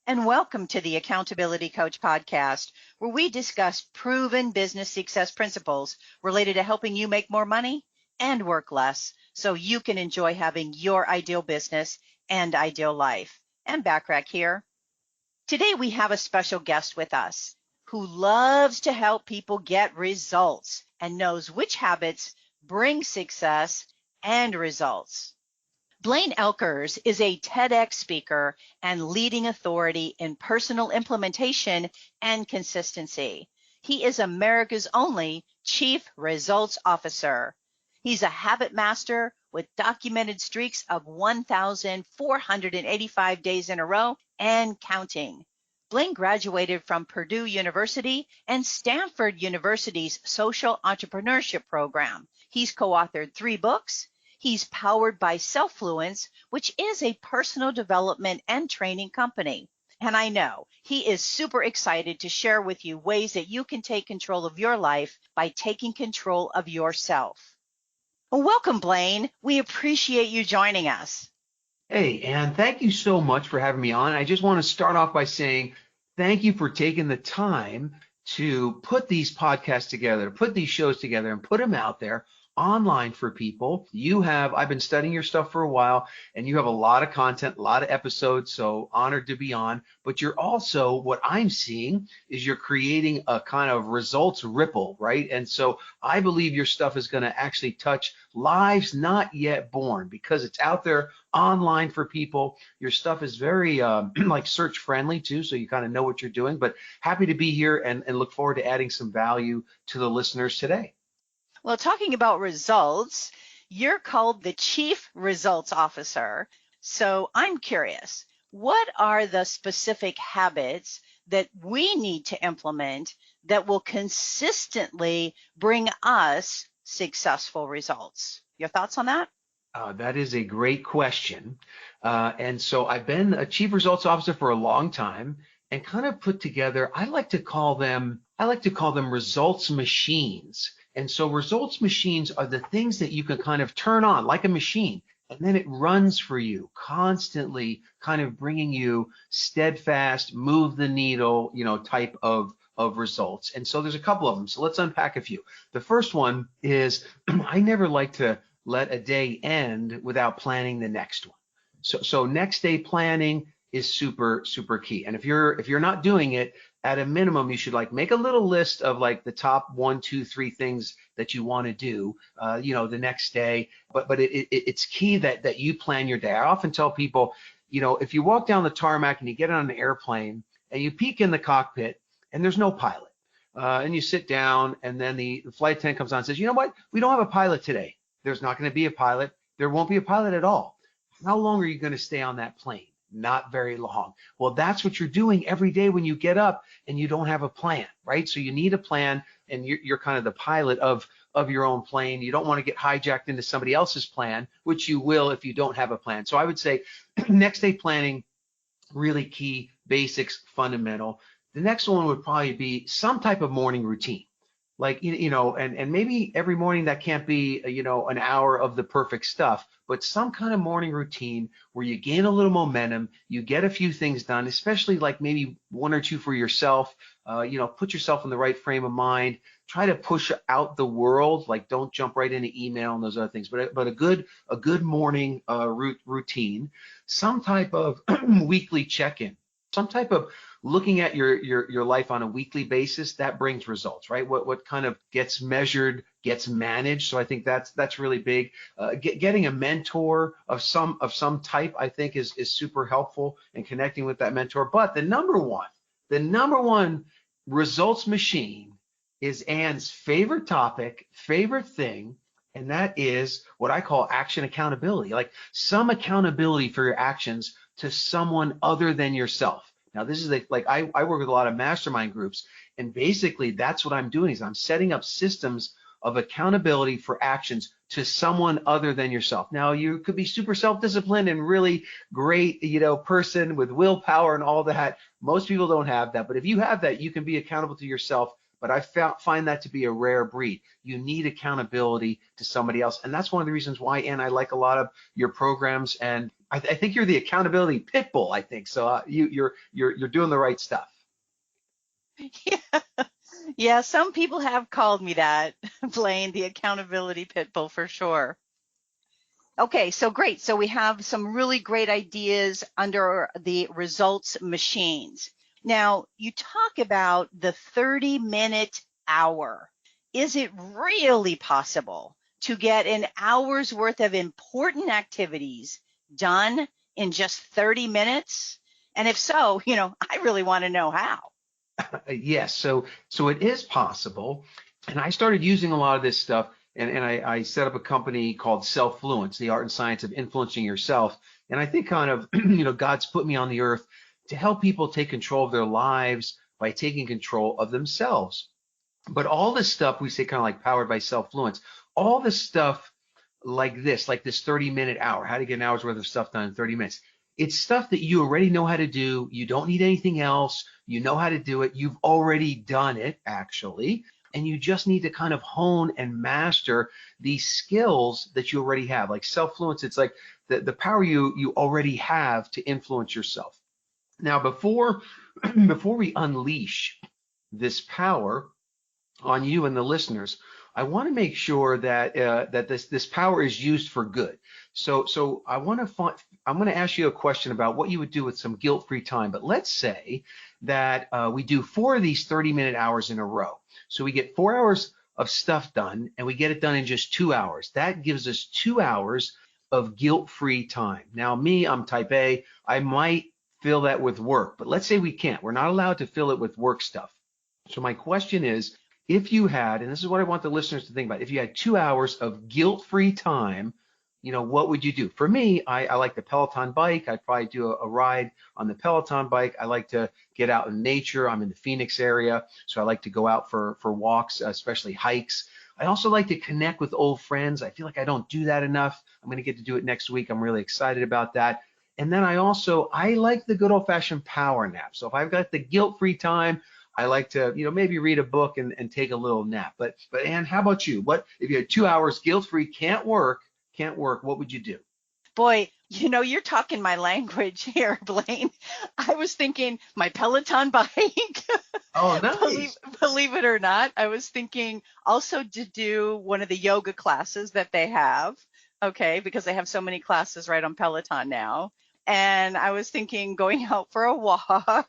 and welcome to the Accountability Coach podcast, where we discuss proven business success principles related to helping you make more money and work less so you can enjoy having your ideal business and ideal life. And Bachrach here. Today we have a special guest with us who loves to help people get results and knows which habits bring success and results. Blaine Oelkers is a TEDx speaker and leading authority in personal implementation and consistency. He is America's only Chief Results Officer. He's a habit master with documented streaks of 1,485 days in a row and counting. Blaine graduated from Purdue University and Stanford University's Social Entrepreneurship program. He's co-authored 3 books. He's powered by Selfluence, which is a personal development and training company. And I know he is super excited to share with you ways that you can take control of your life by taking control of yourself. Well, welcome, Blaine. We appreciate you joining us. Hey, Ann, thank you so much for having me on. I just want to start off by saying thank you for taking the time to put these podcasts together, put these shows together, and put them out there online for people. I've been studying your stuff for a while, and you have a lot of content, a lot of episodes, so honored to be on. But you're also, what I'm seeing is you're creating a kind of results ripple, right? And so I believe your stuff is going to actually touch lives not yet born because it's out there online for people. Your stuff is very like search friendly too, so you kind of know what you're doing. But happy to be here and look forward to adding some value to the listeners today. Well, talking about results, you're called the Chief Results Officer. So I'm curious, what are the specific habits that we need to implement that will consistently bring us successful results? Your thoughts on that? That is a great question. And so I've been a Chief Results Officer for a long time and kind of put together, I like to call them results machines. And so results machines are the things that you can kind of turn on like a machine, and then it runs for you constantly, kind of bringing you steadfast, move the needle, type of results. And so there's a couple of them. So let's unpack a few. The first one is I never like to let a day end without planning the next one. So next day planning is super, super key. And if you're not doing it, at a minimum, you should make a little list of the top 1, 2, 3 things that you want to do, the next day. But it's key that you plan your day. I often tell people, if you walk down the tarmac and you get on an airplane and you peek in the cockpit and there's no pilot, and you sit down and then the flight attendant comes on and says, you know what, we don't have a pilot today. There's not going to be a pilot. There won't be a pilot at all. How long are you going to stay on that plane? Not very long. Well, that's what you're doing every day when you get up and you don't have a plan, right? So you need a plan, and you're kind of the pilot of your own plane. You don't want to get hijacked into somebody else's plan, which you will if you don't have a plan. So I would say next day planning, really key, basics, fundamental. The next one would probably be some type of morning routine. And maybe every morning that can't be, an hour of the perfect stuff, but some kind of morning routine where you gain a little momentum, you get a few things done, especially maybe 1 or 2 for yourself, put yourself in the right frame of mind, try to push out the world, don't jump right into email and those other things, but a good morning routine, some type of weekly check-in, some type of looking at your life on a weekly basis. That brings results, right? What kind of gets measured gets managed. So I think that's really big. Getting a mentor of some type, I think is super helpful, and connecting with that mentor. But the number one results machine is Ann's favorite topic, favorite thing, and that is what I call action accountability, some accountability for your actions to someone other than yourself. Now, this is I work with a lot of mastermind groups, and basically that's what I'm doing is I'm setting up systems of accountability for actions to someone other than yourself. Now, you could be super self-disciplined and really great, person with willpower and all that. Most people don't have that, but if you have that, you can be accountable to yourself. But I find that to be a rare breed. You need accountability to somebody else, and that's one of the reasons why, Ann, I like a lot of your programs and I think you're the accountability pit bull. I think so. You're doing the right stuff. Yeah. Yeah, some people have called me that, Blaine, the accountability pit bull for sure. Okay, so great. So we have some really great ideas under the results machines. Now, you talk about the 30-minute hour. Is it really possible to get an hour's worth of important activities done in just 30 minutes? And if so, I really want to know how. Yes, so it is possible, and I started using a lot of this stuff, and I set up a company called Selfluence, the art and science of influencing yourself. And I think kind of God's put me on the earth to help people take control of their lives by taking control of themselves. But all this stuff we say kind of like powered by Selfluence, all this stuff like this 30-minute hour, how to get an hour's worth of stuff done in 30 minutes. It's stuff that you already know how to do. You don't need anything else. You know how to do it. You've already done it, actually. And you just need to kind of hone and master these skills that you already have. Like Selfluence, it's like the power you already have to influence yourself. Now, before we unleash this power on you and the listeners, I want to make sure that that this power is used for good. So I'm going to ask you a question about what you would do with some guilt-free time. But let's say that we do 4 of these 30-minute hours in a row. So we get 4 hours of stuff done, and we get it done in just 2 hours. That gives us 2 hours of guilt-free time. Now, me, I'm type A. I might fill that with work, but let's say we can't. We're not allowed to fill it with work stuff. So my question is, if you had, and this is what I want the listeners to think about, if you had 2 hours of guilt-free time, what would you do? For me, I like the Peloton bike. I'd probably do a ride on the Peloton bike. I like to get out in nature. I'm in the Phoenix area, so I like to go out for walks, especially hikes. I also like to connect with old friends. I feel like I don't do that enough. I'm going to get to do it next week. I'm really excited about that. And then I like the good old-fashioned power nap. So if I've got the guilt-free time, I like to, maybe read a book and take a little nap. But Ann, how about you? What if you had 2 hours guilt-free, can't work, what would you do? Boy, you're talking my language here, Blaine. I was thinking my Peloton bike. Oh, believe, nice. believe it or not, I was thinking also to do one of the yoga classes that they have, okay, because they have so many classes right on Peloton now. And I was thinking going out for a walk.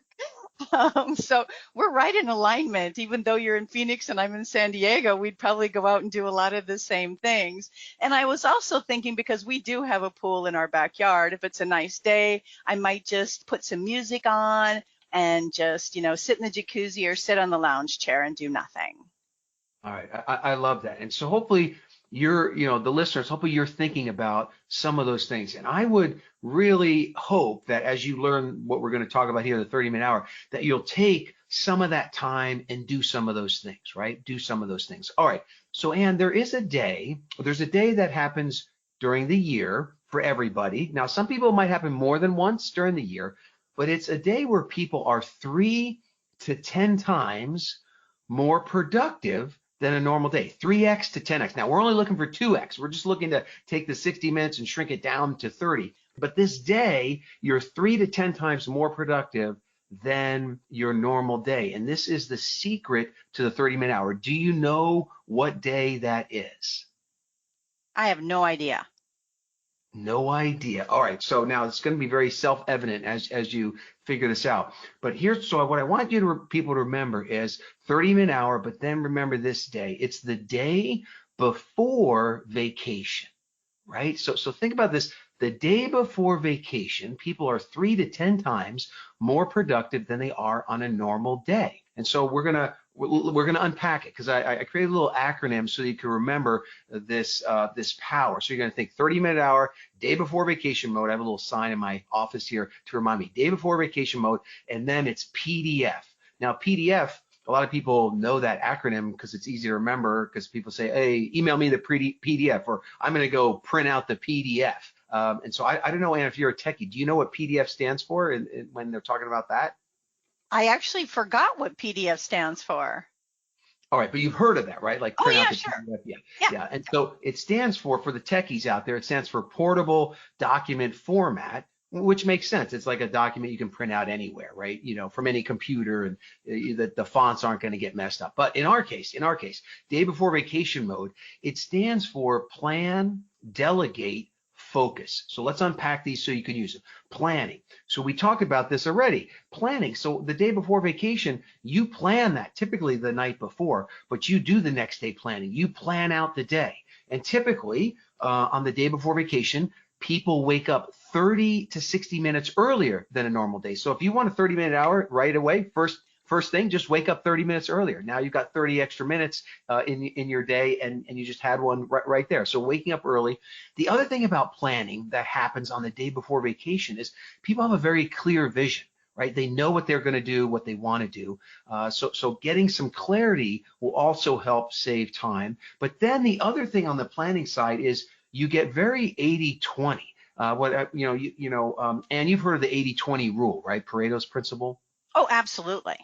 So we're right in alignment. Even though you're in Phoenix and I'm in San Diego, we'd probably go out and do a lot of the same things. And I was also thinking, because we do have a pool in our backyard, if it's a nice day, I might just put some music on and just, sit in the jacuzzi or sit on the lounge chair and do nothing. All right, I love that. And so hopefully the listeners, hopefully you're thinking about some of those things. And I would really hope that as you learn what we're going to talk about here, the 30-minute hour, that you'll take some of that time and do some of those things, right? Do some of those things. All right. So, Ann, there's a day that happens during the year for everybody. Now, some people might happen more than once during the year, but it's a day where people are 3 to 10 times more productive than a normal day, 3x to 10x. Now, we're only looking for 2x. We're just looking to take the 60 minutes and shrink it down to 30. But this day, you're 3 to 10 times more productive than your normal day. And this is the secret to the 30-minute hour. Do you know what day that is? I have no idea. No idea. All right. So now it's going to be very self-evident as you figure this out. But so what I want people to remember is 30-minute hour, but then remember this day. It's the day before vacation, right? So think about this. The day before vacation, people are 3 to 10 times more productive than they are on a normal day. And so we're gonna unpack it, because I created a little acronym so you can remember this power. So you're gonna think 30-minute hour, day before vacation mode. I have a little sign in my office here to remind me, day before vacation mode, and then it's PDF. Now PDF, a lot of people know that acronym because it's easy to remember, because people say, hey, email me the PDF, or I'm going to go print out the PDF. And so I don't know, Ann, if you're a techie, do you know what PDF stands for when they're talking about that? I actually forgot what PDF stands for. All right, but you've heard of that, right? Like Oh print out yeah, the sure. PDF. Yeah, Yeah. yeah. And so it stands for the techies out there, it stands for portable document format, which makes sense. It's like a document you can print out anywhere, right? From any computer, and the fonts aren't going to get messed up. But in our case, day before vacation mode, it stands for plan, delegate, focus. So let's unpack these so you can use them. Planning. So we talked about this already. Planning. So the day before vacation, you plan that typically the night before, but you do the next day planning. You plan out the day. And typically on the day before vacation, people wake up 30 to 60 minutes earlier than a normal day. So if you want a 30-minute hour right away, first thing, just wake up 30 minutes earlier. Now you've got 30 extra minutes in your day, and you just had one right there. So waking up early. The other thing about planning that happens on the day before vacation is people have a very clear vision, right? They know what they're going to do, what they want to do. So getting some clarity will also help save time. But then the other thing on the planning side is you get very 80-20. And you've heard of the 80-20 rule, right? Pareto's principle. Oh, absolutely.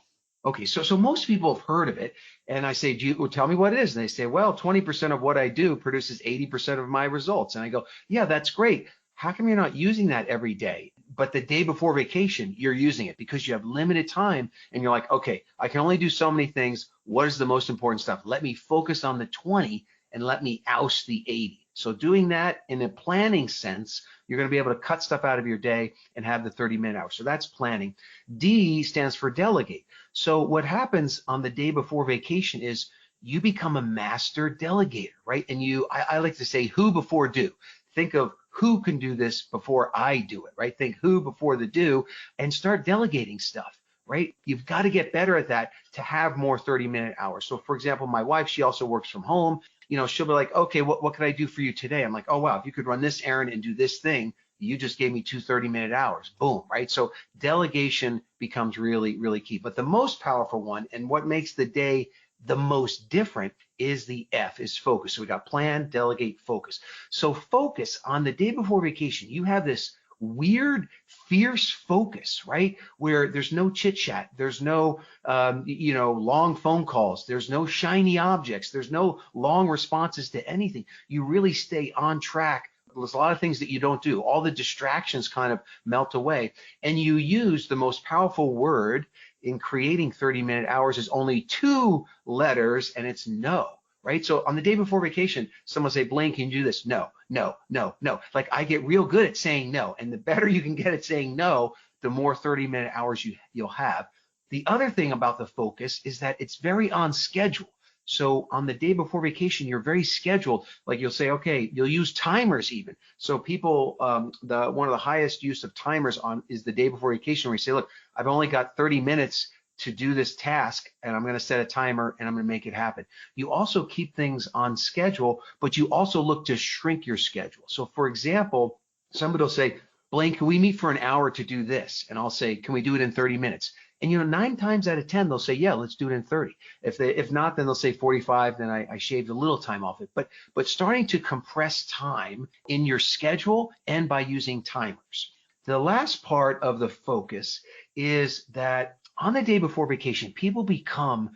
Okay, so most people have heard of it, and I say, tell me what it is? And they say, well, 20% of what I do produces 80% of my results. And I go, yeah, that's great. How come you're not using that every day? But the day before vacation, you're using it because you have limited time, and you're like, okay, I can only do so many things. What is the most important stuff? Let me focus on the 20 and let me oust the 80. So doing that in a planning sense, you're going to be able to cut stuff out of your day and have the 30-minute hour. So that's planning. D stands for delegate. So what happens on the day before vacation is you become a master delegator, right? And I like to say who before do. Think of who can do this before I do it, right? Think who before the do, and start delegating stuff, right? You've got to get better at that to have more 30-minute hours. So for example, my wife, she also works from home. She'll be like, okay, what can I do for you today? I'm like, oh, wow, if you could run this errand and do this thing, you just gave me 2 30-minute hours. Boom, right? So delegation becomes really, really key. But the most powerful one, and what makes the day the most different, is the F, is focus. So we got plan, delegate, focus. So focus on the day before vacation. You have this weird, fierce focus, right? Where there's no chit chat, there's no, long phone calls, there's no shiny objects, there's no long responses to anything. You really stay on track. There's a lot of things that you don't do. All the distractions kind of melt away, and you use the most powerful word in creating 30-minute hours is only 2 letters, and it's no. Right? So on the day before vacation, someone say, Blaine, can you do this? No, no, no, no. Like I get real good at saying no. And the better you can get at saying no, the more 30-minute hours you'll have. The other thing about the focus is that it's very on schedule. So on the day before vacation, you're very scheduled. Like you'll say, okay, you'll use timers even. So people, one of the highest use of timers is the day before vacation, where you say, look, I've only got 30 minutes to do this task, and I'm going to set a timer and I'm going to make it happen. You also keep things on schedule, but you also look to shrink your schedule. So for example, somebody will say, Blaine, can we meet for an hour to do this? And I'll say, can we do it in 30 minutes? And 9 times out of 10, they'll say, yeah, let's do it in 30. If not, then they'll say 45, then I shaved a little time off it. But starting to compress time in your schedule and by using timers. The last part of the focus is that on the day before vacation, people become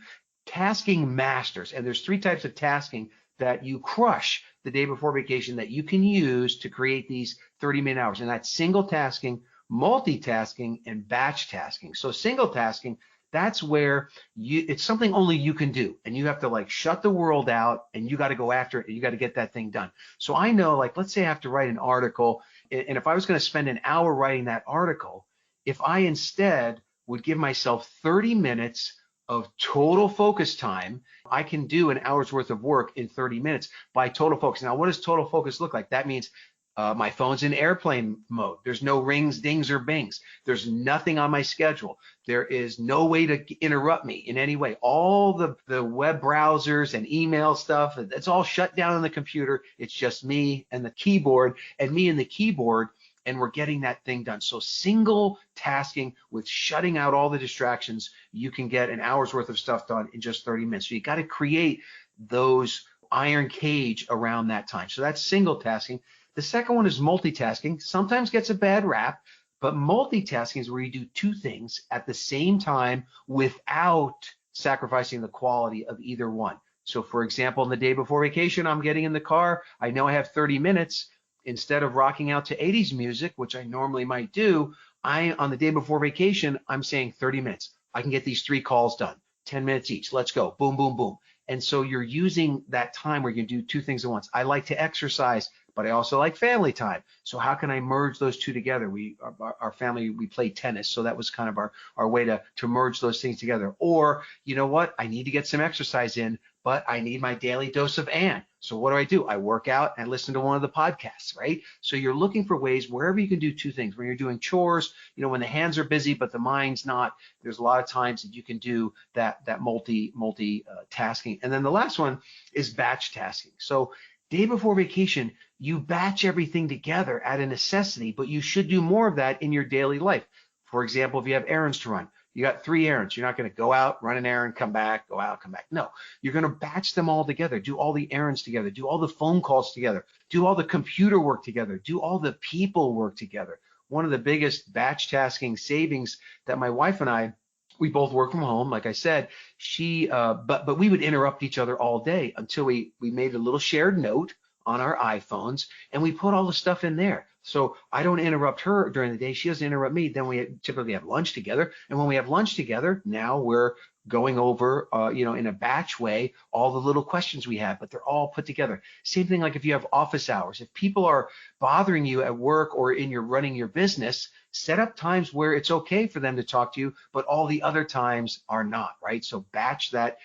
tasking masters. And there's 3 types of tasking that you crush the day before vacation that you can use to create these 30-minute hours. And that's single tasking, multitasking, and batch tasking. So single tasking, that's where it's something only you can do, and you have to like shut the world out, and you got to go after it, and you got to get that thing done. So I know, like, let's say I have to write an article, and if I was going to spend an hour writing that article, if I instead would give myself 30 minutes of total focus time, I can do an hour's worth of work in 30 minutes by total focus. Now, what does total focus look like? That means my phone's in airplane mode. There's no rings, dings, or bings. There's nothing on my schedule. There is no way to interrupt me in any way. All the web browsers and email stuff, it's all shut down on the computer. It's just me and the keyboard, and me and the keyboard, and we're getting that thing done. So single tasking with shutting out all the distractions, you can get an hour's worth of stuff done in just 30 minutes. So you got to create those iron cage around that time. So that's single tasking. The second one is multitasking. Sometimes gets a bad rap, but multitasking is where you do 2 things at the same time without sacrificing the quality of either one. So for example, in the day before vacation, I'm getting in the car. I know I have 30 minutes. Instead of rocking out to 80s music, which I normally might do, on the day before vacation, I'm saying 30 minutes. I can get these 3 calls done, 10 minutes each. Let's go. Boom, boom, boom. And so you're using that time where you can do 2 things at once. I like to exercise, but I also like family time. So how can I merge those 2 together? Our family, we played tennis. So that was kind of our way to merge those things together. Or, you know what? I need to get some exercise in, but I need my daily dose of Ann. So what do? I work out and listen to one of the podcasts, right? So you're looking for ways wherever you can do 2 things. When you're doing chores, when the hands are busy, but the mind's not, there's a lot of times that you can do that multi tasking. And then the last one is batch tasking. So day before vacation, you batch everything together at a necessity, but you should do more of that in your daily life. For example, if you have errands to run, you got 3 errands. You're not going to go out, run an errand, come back, go out, come back. No, you're going to batch them all together, do all the errands together, do all the phone calls together, do all the computer work together, do all the people work together. One of the biggest batch tasking savings that my wife and I, we both work from home. Like I said, but we would interrupt each other all day until we made a little shared note on our iPhones and we put all the stuff in there. So I don't interrupt her during the day. She doesn't interrupt me. Then we typically have lunch together. And when we have lunch together, now we're going over, in a batch way, all the little questions we have, but they're all put together. Same thing like if you have office hours. If people are bothering you at work or running your business, set up times where it's okay for them to talk to you, but all the other times are not, right? So batch that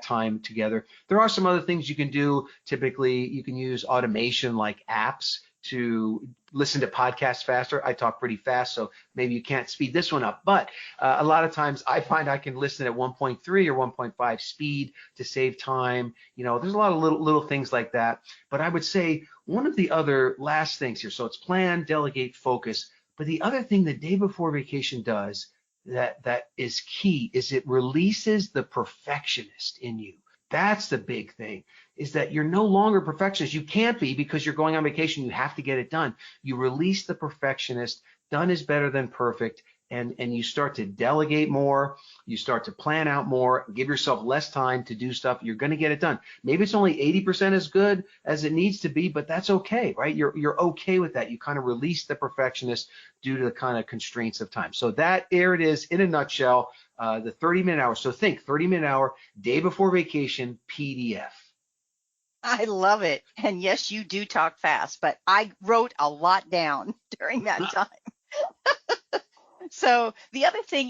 time together. There are some other things you can do. Typically, you can use automation like apps to listen to podcasts faster. I talk pretty fast, so maybe you can't speed this one up. But a lot of times I find I can listen at 1.3 or 1.5 speed to save time. There's a lot of little things like that. But I would say one of the other last things here, so it's plan, delegate, focus. But the other thing the day before vacation does that is key is it releases the perfectionist in you. That's the big thing, is that you're no longer perfectionist. You can't be, because you're going on vacation. You have to get it done. You release the perfectionist. Done is better than perfect. And you start to delegate more. You start to plan out more, give yourself less time to do stuff. You're going to get it done. Maybe it's only 80% as good as it needs to be, but that's okay, right? You're okay with that. You kind of release the perfectionist due to the kind of constraints of time. So there it is in a nutshell, the 30-minute hour. So think 30-minute hour, day before vacation, PDF. I love it. And yes, you do talk fast, but I wrote a lot down during that time. So the other thing,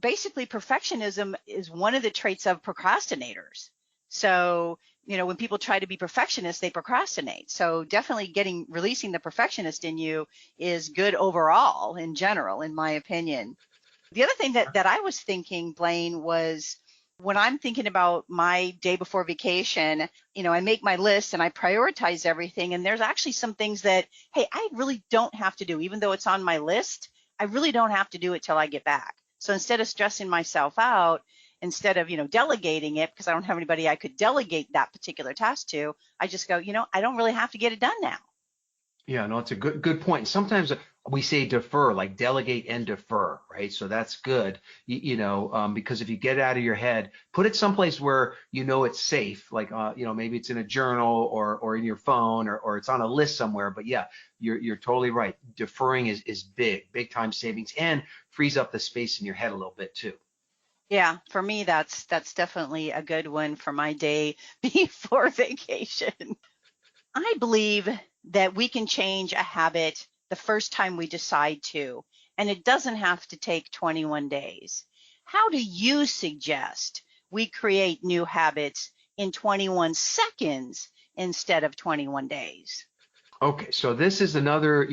basically perfectionism is one of the traits of procrastinators. So, when people try to be perfectionists, they procrastinate. So definitely releasing the perfectionist in you is good overall in general, in my opinion. The other thing that I was thinking, Blaine, was when I'm thinking about my day before vacation, I make my list and I prioritize everything. And there's actually some things that, hey, I really don't have to do, even though it's on my list. I really don't have to do it till I get back. So instead of stressing myself out, instead of, delegating it, because I don't have anybody I could delegate that particular task to, I just go, I don't really have to get it done now. Yeah, no, it's a good point. Sometimes we say defer, like delegate and defer, right? So that's good, because if you get out of your head, put it someplace where it's safe, like maybe it's in a journal or in your phone or it's on a list somewhere. But yeah, you're totally right. Deferring is big time savings, and frees up the space in your head a little bit too. Yeah, for me, that's definitely a good one for my day before vacation. I believe that we can change a habit the first time we decide to, and it doesn't have to take 21 days. How do you suggest we create new habits in 21 seconds instead of 21 days? Okay, so this is another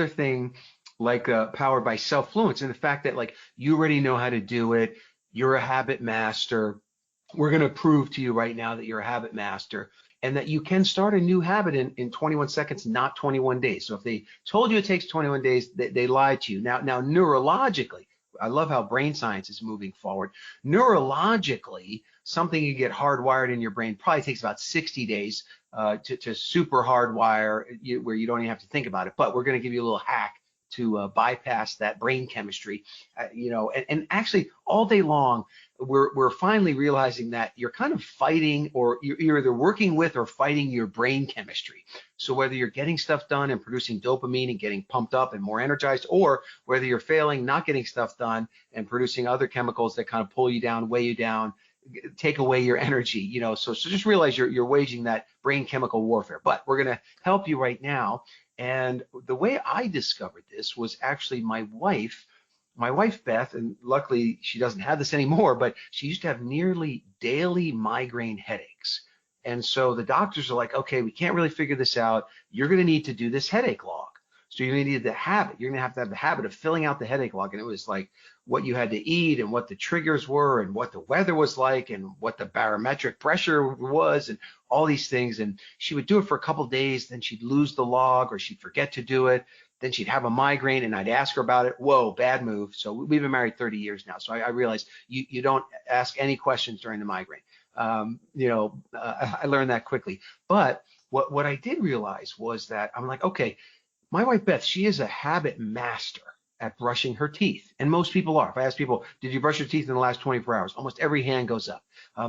thing like powered by Selfluence, and the fact that like you already know how to do it. You're a habit master. We're going to prove to you right now that you're a habit master, and that you can start a new habit in 21 seconds, not 21 days. So if they told you it takes 21 days, they lied to you. Now neurologically, I love how brain science is moving forward. Neurologically, something you get hardwired in your brain probably takes about 60 days to super hardwire where you don't even have to think about it. But we're going to give you a little hack to bypass that brain chemistry, and actually all day long, we're finally realizing that you're kind of fighting, or you're either working with or fighting your brain chemistry. So whether you're getting stuff done and producing dopamine and getting pumped up and more energized, or whether you're failing, not getting stuff done and producing other chemicals that kind of pull you down, weigh you down, take away your energy, so just realize you're waging that brain chemical warfare. But we're going to help you right now. And the way I discovered this was actually my wife, Beth, and luckily she doesn't have this anymore, but she used to have nearly daily migraine headaches. And so the doctors are like, okay, we can't really figure this out. You're going to need to do this headache log. So you're going to need the habit. You're going to have the habit of filling out the headache log. And it was like what you had to eat and what the triggers were and what the weather was like and what the barometric pressure was and all these things. And she would do it for a couple of days. Then she'd lose the log or she'd forget to do it. Then she'd have a migraine and I'd ask her about it. Whoa, bad move. So we've been married 30 years now. So I realized you don't ask any questions during the migraine. I learned that quickly. But what I did realize was that I'm like, okay, my wife, Beth, she is a habit master at brushing her teeth. And most people are. If I ask people, did you brush your teeth in the last 24 hours? Almost every hand goes up.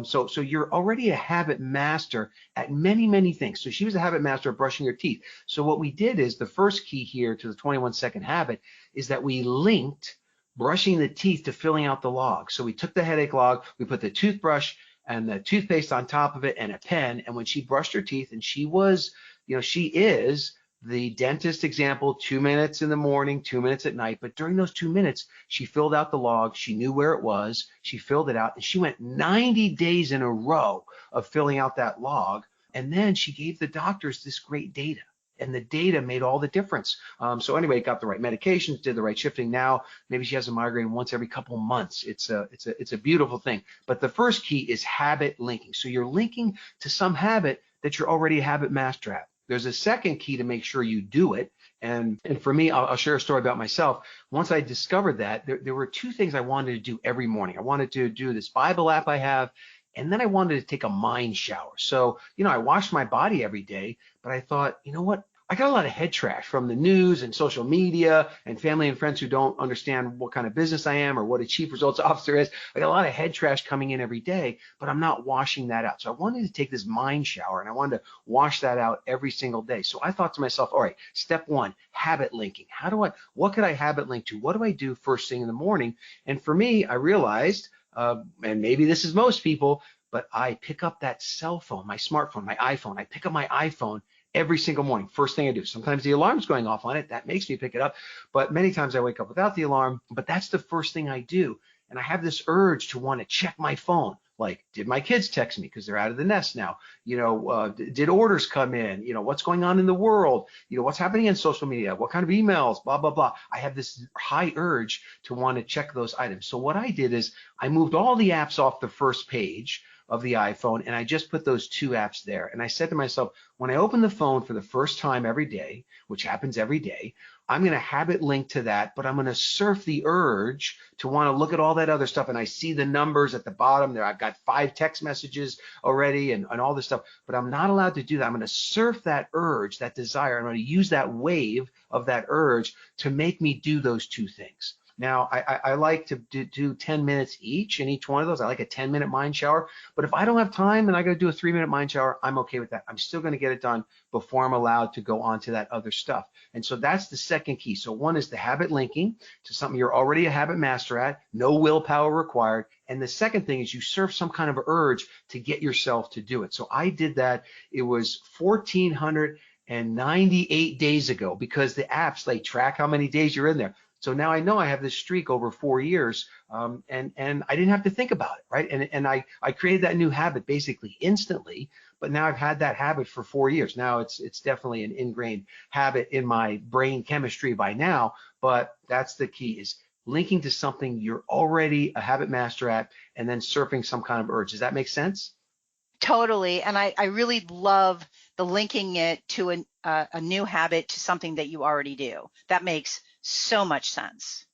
So you're already a habit master at many, many things. So she was a habit master at brushing her teeth. So what we did is the first key here to the 21-second habit is that we linked brushing the teeth to filling out the log. So we took the headache log, we put the toothbrush and the toothpaste on top of it and a pen. And when she brushed her teeth, and she is the dentist example, 2 minutes in the morning, 2 minutes at night. But during those 2 minutes, she filled out the log. She knew where it was. She filled it out, and she went 90 days in a row of filling out that log. And then she gave the doctors this great data, and the data made all the difference. So anyway, got the right medications, did the right shifting. Now maybe she has a migraine once every couple months. It's a beautiful thing. But the first key is habit linking. So you're linking to some habit that you're already a habit master at. There's a second key to make sure you do it. And for me, I'll share a story about myself. Once I discovered that, there were two things I wanted to do every morning. I wanted to do this Bible app I have, and then I wanted to take a mind shower. So, I wash my body every day, but I thought, you know what? I got a lot of head trash from the news and social media and family and friends who don't understand what kind of business I am or what a chief results officer is. I got a lot of head trash coming in every day, but I'm not washing that out. So I wanted to take this mind shower, and I wanted to wash that out every single day. So I thought to myself, all right, step one, habit linking. What could I habit link to? What do I do first thing in the morning? And for me, I realized, and maybe this is most people, but I pick up that cell phone, my smartphone, my iPhone. I pick up my iPhone every single morning. First thing I do. Sometimes the alarm's going off on it. That makes me pick it up. But many times I wake up without the alarm. But that's the first thing I do. And I have this urge to want to check my phone. Like, did my kids text me because they're out of the nest now? Did orders come in? What's going on in the world? What's happening in social media? What kind of emails? Blah, blah, blah. I have this high urge to want to check those items. So what I did is I moved all the apps off the first page of the iPhone, and I just put those two apps there. And I said to myself, when I open the phone for the first time every day, which happens every day, I'm going to habit link to that, but I'm going to surf the urge to want to look at all that other stuff. And I see the numbers at the bottom there. I've got 5 text messages already and all this stuff, but I'm not allowed to do that. I'm going to surf that urge, that desire. I'm going to use that wave of that urge to make me do those two things. Now, I like to do 10 minutes each in each one of those. I like a 10-minute mind shower. But if I don't have time and I got to do a 3-minute mind shower, I'm okay with that. I'm still going to get it done before I'm allowed to go on to that other stuff. And so that's the second key. So one is the habit linking to something you're already a habit master at, no willpower required. And the second thing is you surf some kind of urge to get yourself to do it. So I did that. It was 1,498 days ago, because the apps, they track how many days you're in there. So now I know I have this streak over 4 years, and I didn't have to think about it, right? And I created that new habit basically instantly, but now I've had that habit for 4 years. Now it's definitely an ingrained habit in my brain chemistry by now, but that's the key, is linking to something you're already a habit master at and then surfing some kind of urge. Does that make sense? Totally. And I really love the linking it to a new habit to something that you already do. That makes so much sense.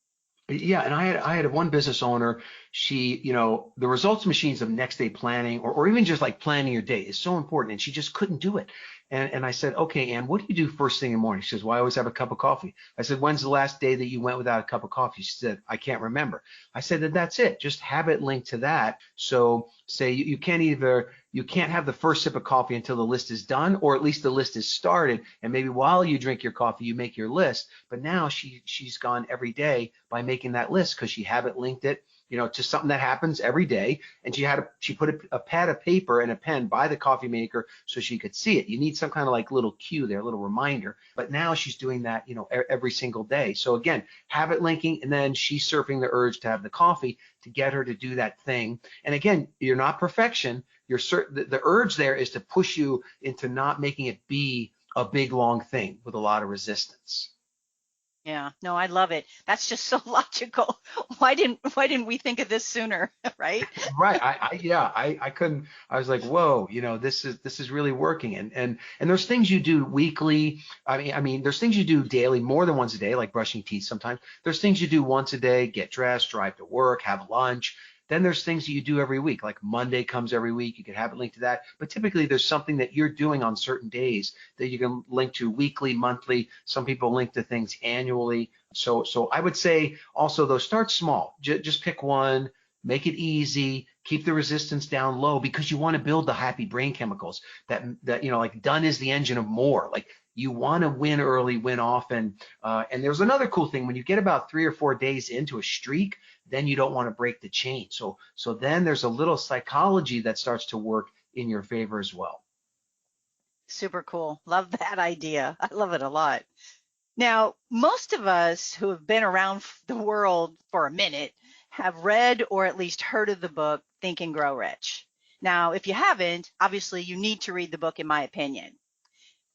Yeah, and I had one business owner. She, the results machines of next day planning, or even just like planning your day, is so important, and she just couldn't do it. And I said, okay, Ann, what do you do first thing in the morning? She says, well, I always have a cup of coffee. I said, when's the last day that you went without a cup of coffee? She said, I can't remember. I said, then that's it. Just have it linked to that. So say you can't have the first sip of coffee until the list is done, or at least the list is started. And maybe while you drink your coffee, you make your list. But now she's gone every day by making that list because she habit linked it, to something that happens every day. And she put a pad of paper and a pen by the coffee maker so she could see it. You need some kind of like little cue there, a little reminder. But now she's doing that, every single day. So again, habit linking, and then she's surfing the urge to have the coffee to get her to do that thing. And again, you're not perfection. The urge there is to push you into not making it be a big, long thing with a lot of resistance. Yeah, no, I love it. That's just so logical. Why didn't we think of this sooner, right? Right. I couldn't. I was like, whoa, this is really working. And there's things you do weekly. I mean, there's things you do daily, more than once a day, like brushing teeth sometimes. There's things you do once a day, get dressed, drive to work, have lunch. Then there's things that you do every week, like Monday comes every week. You can have it linked to that. But typically there's something that you're doing on certain days that you can link to weekly, monthly. Some people link to things annually. So I would say also, though, start small. Just pick one, make it easy, keep the resistance down low, because you want to build the happy brain chemicals that like done is the engine of more. Like you want to win early, win often. And there's another cool thing. When you get about 3 or 4 days into a streak, then you don't want to break the chain. So then there's a little psychology that starts to work in your favor as well. Super cool. Love that idea. I love it a lot. Now, most of us who have been around the world for a minute have read or at least heard of the book Think and Grow Rich. Now, if you haven't, obviously you need to read the book, in my opinion.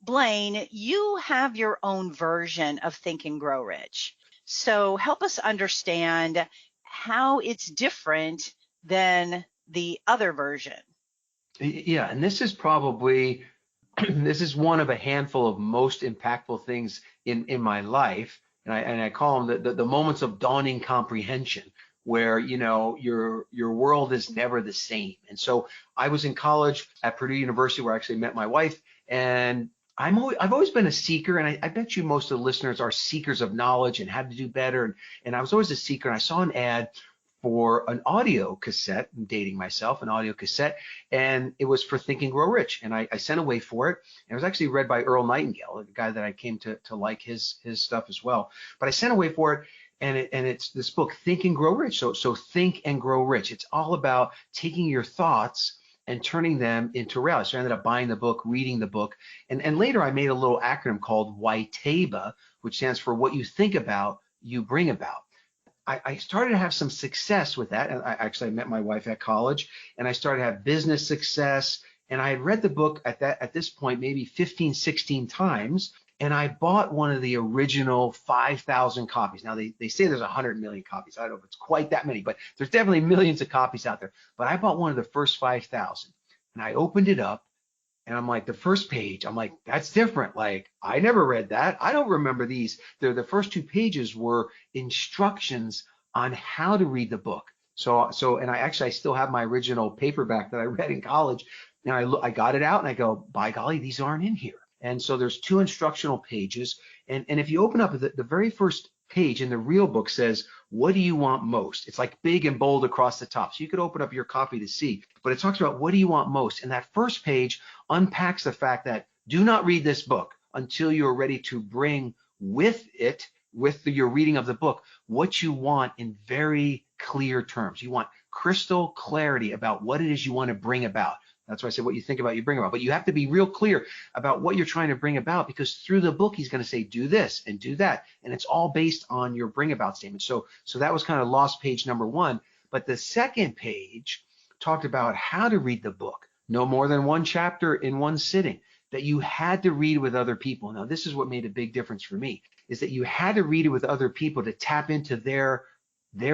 Blaine, you have your own version of Think and Grow Rich. So help us understand how it's different than the other version. Yeah, and this is probably this is one of a handful of most impactful things in my life, and I call them the moments of dawning comprehension, where your world is never the same. And so I was in college at Purdue University, where I actually met my wife, and I've always been a seeker, and I bet you most of the listeners are seekers of knowledge and how to do better. And I was always a seeker, and I saw an ad for an audio cassette. I'm dating myself, an audio cassette, and it was for Think and Grow Rich. And I sent away for it. And it was actually read by Earl Nightingale, the guy that I came to like his stuff as well. But I sent away for it. And it's this book, Think and Grow Rich. So Think and Grow Rich. It's all about taking your thoughts and turning them into reality. So I ended up buying the book, reading the book, and later I made a little acronym called YTABA, which stands for What You Think About, You Bring About. I started to have some success with that. And I met my wife at college, and I started to have business success. And I had read the book at this point maybe 15, 16 times. And I bought one of the original 5,000 copies. Now, they say there's 100 million copies. I don't know if it's quite that many, but there's definitely millions of copies out there. But I bought one of the first 5,000, and I opened it up, and I'm like, the first page, I'm like, that's different. Like, I never read that. I don't remember these. The first 2 pages were instructions on how to read the book. And I still have my original paperback that I read in college. And I got it out, and I go, by golly, these aren't in here. And so there's 2 instructional pages. And if you open up the very first page in the real book says, what do you want most? It's like big and bold across the top. So you could open up your copy to see, but it talks about what do you want most? And that first page unpacks the fact that do not read this book until you're ready to bring with your reading of the book, what you want in very clear terms. You want crystal clarity about what it is you want to bring about. That's why I said what you think about, you bring about. But you have to be real clear about what you're trying to bring about, because through the book, he's going to say, do this and do that. And it's all based on your bring about statement. So that was kind of lost page number 1. But the second page talked about how to read the book. No more than 1 chapter in 1 sitting, that you had to read with other people. Now, this is what made a big difference for me, is that you had to read it with other people to tap into their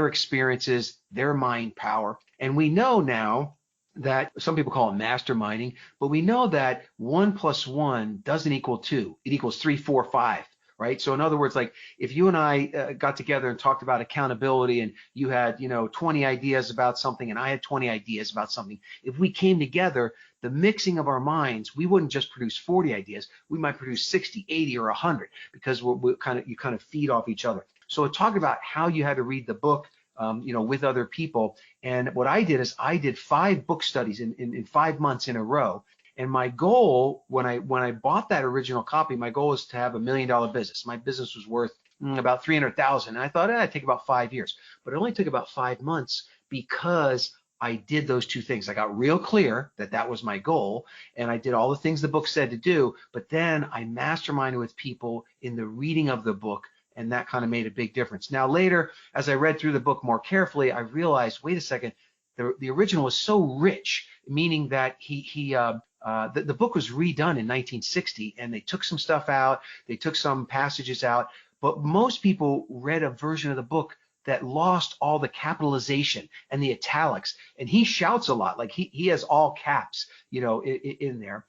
experiences, their mind power. And we know now that some people call it masterminding, but we know that 1 + 1 doesn't equal 2. It equals 3, 4, 5, right? So in other words, like if you and I got together and talked about accountability, and you had, 20 ideas about something and I had 20 ideas about something, if we came together, the mixing of our minds, we wouldn't just produce 40 ideas. We might produce 60, 80, or 100 because you kind of feed off each other. So it talked about how you had to read the book, with other people. And what I did is I did 5 book studies in 5 months in a row. And my goal, when I bought that original copy, my goal was to have $1 million business. My business was worth about 300,000. And I thought it'd take about 5 years, but it only took about 5 months because I did those 2 things. I got real clear that that was my goal, and I did all the things the book said to do, but then I masterminded with people in the reading of the book, and that kind of made a big difference. Now later, as I read through the book more carefully, I realized, wait a second, the original was so rich, meaning that the book was redone in 1960, and they took some stuff out, they took some passages out, but most people read a version of the book that lost all the capitalization and the italics, and he shouts a lot, like he has all caps, in there,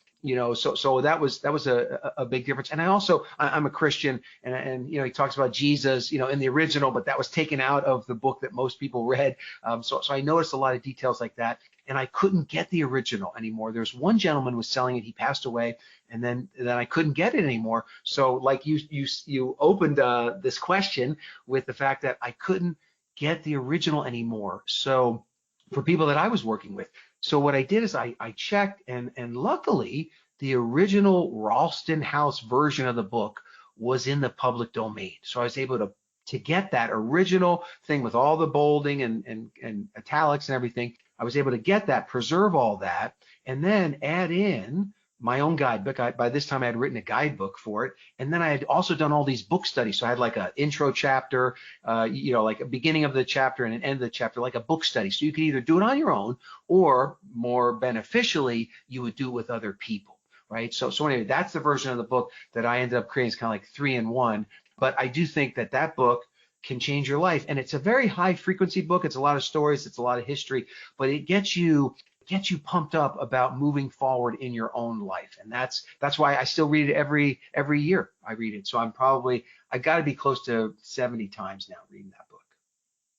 so that was a big difference. And I'm a Christian, and he talks about Jesus, in the original, but that was taken out of the book that most people read. So I noticed a lot of details like that, and I couldn't get the original anymore. There's one gentleman was selling it, he passed away, and then I couldn't get it anymore. So like you opened this question with the fact that I couldn't get the original anymore. So for people that I was working with, so what I did is I checked, and luckily the original Ralston House version of the book was in the public domain. So I was able to get that original thing with all the bolding and italics and everything. I was able to get that, preserve all that, and then add in my own guidebook. By this time I had written a guidebook for it, and then I had also done all these book studies. So I had like an intro chapter, like a beginning of the chapter and an end of the chapter, like a book study. So you could either do it on your own, or more beneficially, you would do it with other people, right? So anyway, that's the version of the book that I ended up creating. It's kind of like 3-in-1. But I do think that book can change your life, and it's a very high frequency book. It's a lot of stories, it's a lot of history, but it gets you pumped up about moving forward in your own life. And that's why I still read it every year. I read it. So I've got to be close to 70 times now reading that book.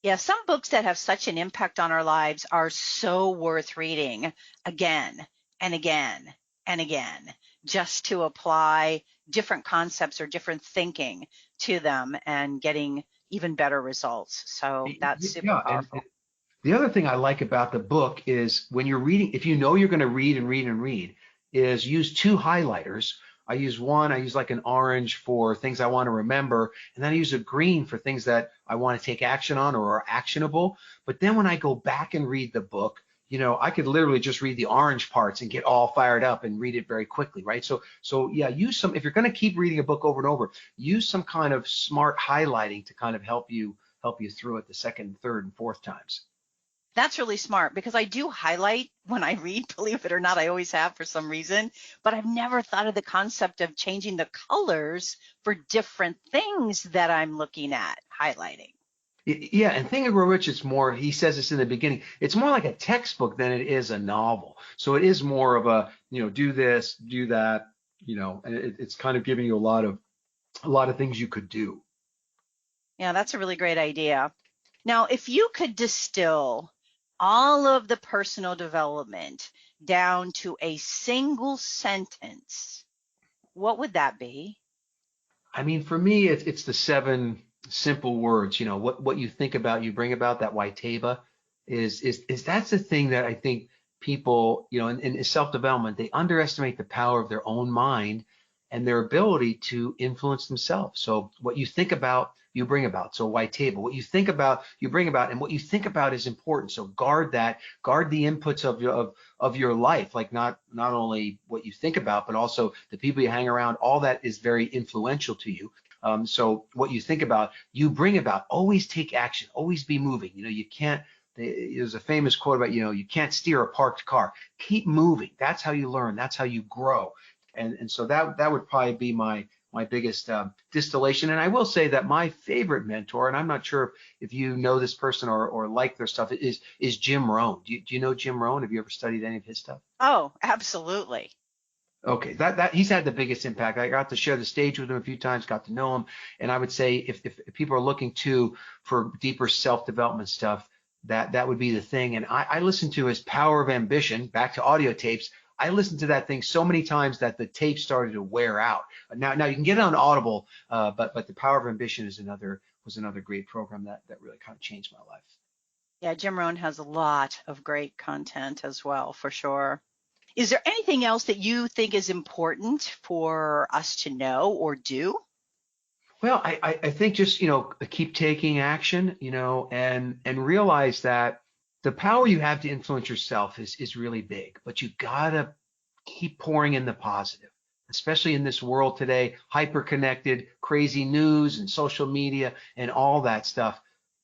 Yeah, some books that have such an impact on our lives are so worth reading again and again and again, just to apply different concepts or different thinking to them and getting even better results. So that's super powerful. And the other thing I like about the book is when you're reading, if you know you're going to read and read and read, is use 2 highlighters. I use like an orange for things I want to remember, and then I use a green for things that I want to take action on or are actionable. But then when I go back and read the book, I could literally just read the orange parts and get all fired up and read it very quickly, right? So yeah, if you're going to keep reading a book over and over, use some kind of smart highlighting to kind of help you through it the second, third, and fourth times. That's really smart, because I do highlight when I read, believe it or not. I always have for some reason, but I've never thought of the concept of changing the colors for different things that I'm looking at highlighting. Yeah, and Think and Grow Rich, it's more, he says this in the beginning, it's more like a textbook than it is a novel. So it is more of a, do this, do that, and it's kind of giving you a lot of things you could do. Yeah, that's a really great idea. Now, if you could distill all of the personal development down to a single sentence, what would that be? I mean, for me, it's the 7 simple words. What you think about, you bring about. That Waiteva is that's the thing that I think people, in self-development, they underestimate the power of their own mind and their ability to influence themselves. So what you think about, you bring about. So Waiteva, what you think about, you bring about, and what you think about is important. So guard that, guard the inputs of your life, like not only what you think about, but also the people you hang around. All that is very influential to you. So what you think about, you bring about. Always take action, always be moving. You can't, there's a famous quote about, you can't steer a parked car. Keep moving. That's how you learn. That's how you grow. And so that would probably be my biggest distillation. And I will say that my favorite mentor, and I'm not sure if you know this person or like their stuff, is Jim Rohn. Do you know Jim Rohn? Have you ever studied any of his stuff? Oh, absolutely. Okay, that he's had the biggest impact. I got to share the stage with him a few times, got to know him, and I would say if people are looking for deeper self-development stuff, that would be the thing. And I listened to his Power of Ambition, back to audio tapes. I listened to that thing so many times that the tape started to wear out. Now you can get it on Audible, but The Power of Ambition was another great program that really kind of changed my life. Yeah, Jim Rohn has a lot of great content as well, for sure. Is there anything else that you think is important for us to know or do? Well, I think just, keep taking action, and realize that the power you have to influence yourself is really big, but you gotta keep pouring in the positive, especially in this world today, hyper connected, crazy news and social media and all that stuff.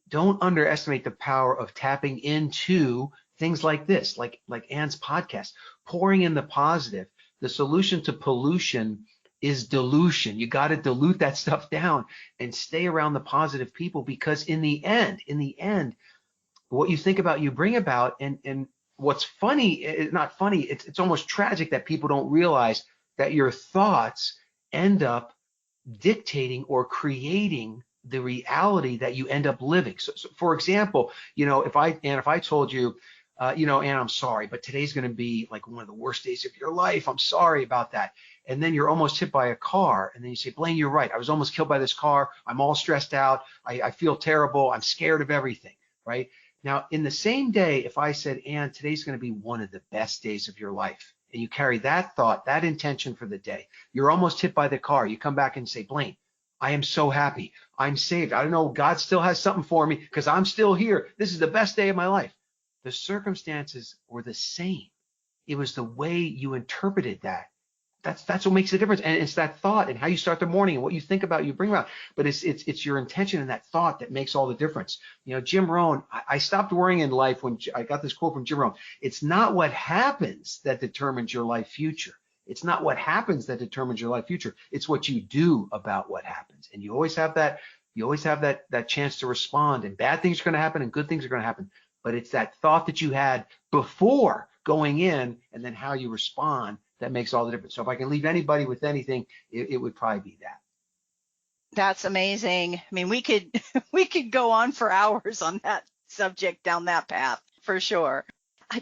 Don't underestimate the power of tapping into things like this, like Anne's podcast, pouring in the positive. The solution to pollution is dilution. You got to dilute that stuff down and stay around the positive people, because in the end, what you think about, you bring about. And what's funny, not funny, it's almost tragic that people don't realize that your thoughts end up dictating or creating the reality that you end up living. So for example, if I told you, Ann, I'm sorry, but today's going to be like one of the worst days of your life. I'm sorry about that. And then you're almost hit by a car. And then you say, Blaine, you're right. I was almost killed by this car. I'm all stressed out. I feel terrible. I'm scared of everything. Right. Now, in the same day, if I said, Ann, today's going to be one of the best days of your life, and you carry that thought, that intention for the day, you're almost hit by the car. You come back and say, Blaine, I am so happy. I'm saved. I don't know. God still has something for me because I'm still here. This is the best day of my life. The circumstances were the same. It was the way you interpreted that. That's what makes the difference. And it's that thought and how you start the morning and what you think about, you bring about. But it's your intention and that thought that makes all the difference. Jim Rohn, I stopped worrying in life when I got this quote from Jim Rohn. It's not what happens that determines your life future. It's not what happens that determines your life future. It's what you do about what happens. And you always have that chance to respond, and bad things are going to happen and good things are going to happen. But it's that thought that you had before going in and then how you respond that makes all the difference. So if I can leave anybody with anything, it would probably be that. That's amazing. I mean, we could we could go on for hours on that subject, down that path, for sure.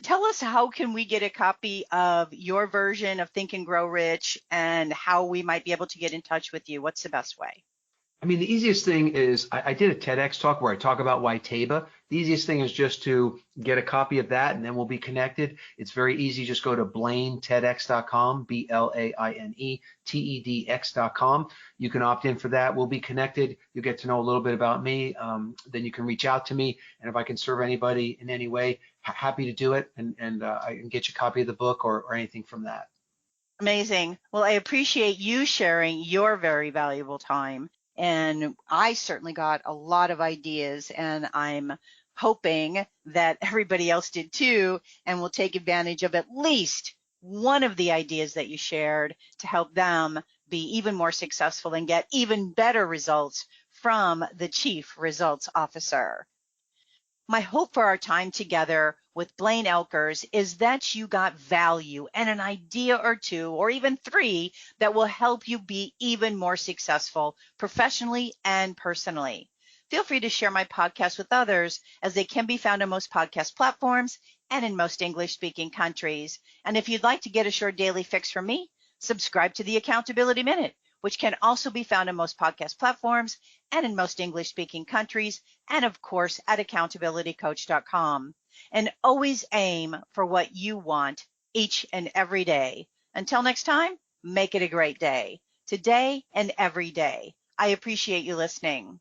Tell us, how can we get a copy of your version of Think and Grow Rich, and how we might be able to get in touch with you? What's the best way? I mean, the easiest thing is I did a TEDx talk where I talk about why Taba. The easiest thing is just to get a copy of that, and then we'll be connected. It's very easy. Just go to BlaineTEDx.com, BlaineTEDx.com. You can opt in for that. We'll be connected. You'll get to know a little bit about me. Then you can reach out to me, and if I can serve anybody in any way, happy to do it. And I can get you a copy of the book or anything from that. Amazing. Well, I appreciate you sharing your very valuable time. And I certainly got a lot of ideas, and I'm hoping that everybody else did too, and will take advantage of at least one of the ideas that you shared to help them be even more successful and get even better results from the Chief Results Officer. My hope for our time together with Blaine Oelkers is that you got value and an idea or two, or even three, that will help you be even more successful professionally and personally. Feel free to share my podcast with others, as they can be found on most podcast platforms and in most English-speaking countries. And if you'd like to get a short daily fix from me, subscribe to the Accountability Minute, which can also be found on most podcast platforms and in most English-speaking countries, and of course at accountabilitycoach.com. And always aim for what you want each and every day. Until next time, make it a great day, today and every day. I appreciate you listening.